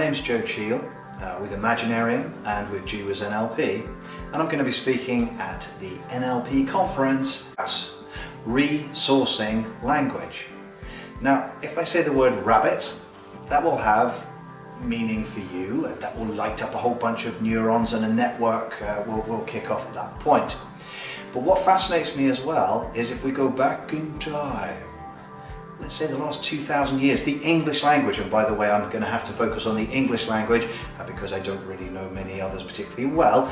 My name's Cheal with Imaginarium and with G was NLP, and I'm going to be speaking at the NLP conference at resourcing language. Now, if I say the word rabbit, that will have meaning for you, and that will light up a whole bunch of neurons, and a network will kick off at that point. But what fascinates me as well is if we go back in time, let's say the last 2,000 years, the English language, and by the way, I'm going to have to focus on the English language because I don't really know many others particularly well.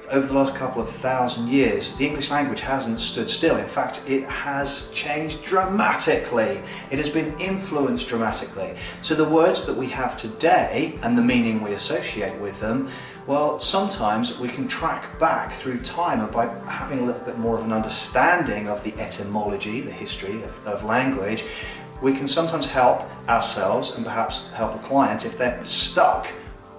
Over the last couple of thousand years, the English language hasn't stood still. In fact, it has changed dramatically. It has been influenced dramatically. So the words that we have today and the meaning we associate with them, well, sometimes we can track back through time, and by having a little bit more of an understanding of the etymology, the history of language, we can sometimes help ourselves and perhaps help a client if they're stuck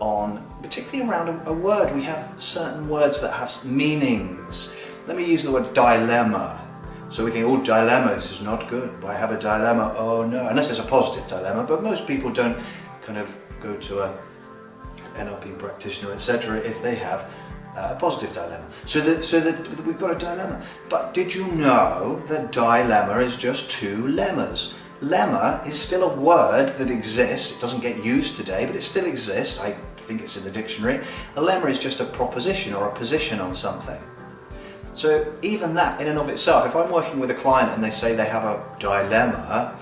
on, particularly around a word. We have certain words that have meanings. Let me use the word dilemma. So we think, oh, dilemma, this is not good. I have a dilemma, oh no, unless it's a positive dilemma, but most people don't kind of go to a NLP practitioner, etc., if they have a positive dilemma. So that we've got a dilemma. But did you know that dilemma is just two lemmas? Lemma is still a word that exists. It doesn't get used today, but it still exists. I think it's in the dictionary. A lemma is just a proposition or a position on something. So even that in and of itself, if I'm working with a client and they say they have a dilemma,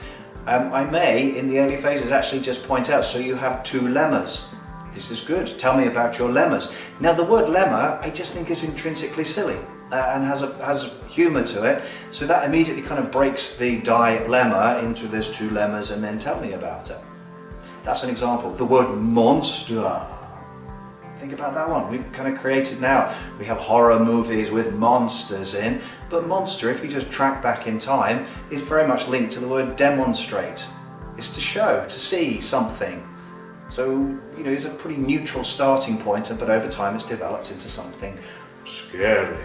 I may, in the early phases, actually just point out, so you have two lemmas. This is good. Tell me about your lemmas. Now, the word lemma, I just think is intrinsically silly and has humour to it. So that immediately kind of breaks the dilemma into there's two lemmas and then tell me about it. That's an example. The word monster. Think about that one. We've kind of created now, we have horror movies with monsters in, but monster, if you just track back in time, is very much linked to the word demonstrate. It's to show, to see something. So, you know, it's a pretty neutral starting point, but over time it's developed into something scary.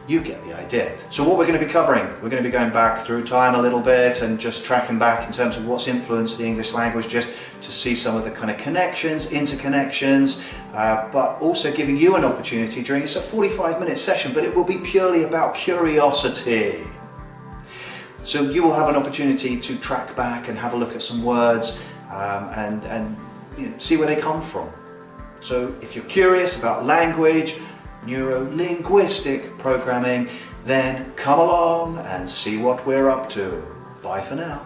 You get the idea. So what we're going to be covering, we're going to be going back through time a little bit and just tracking back in terms of what's influenced the English language, just to see some of the kind of connections, interconnections, but also giving you an opportunity during, it's a 45-minute session, but it will be purely about curiosity. So you will have an opportunity to track back and have a look at some words and you know, see where they come from. So if you're curious about language, neuro-linguistic programming, then come along and see what we're up to. Bye for now.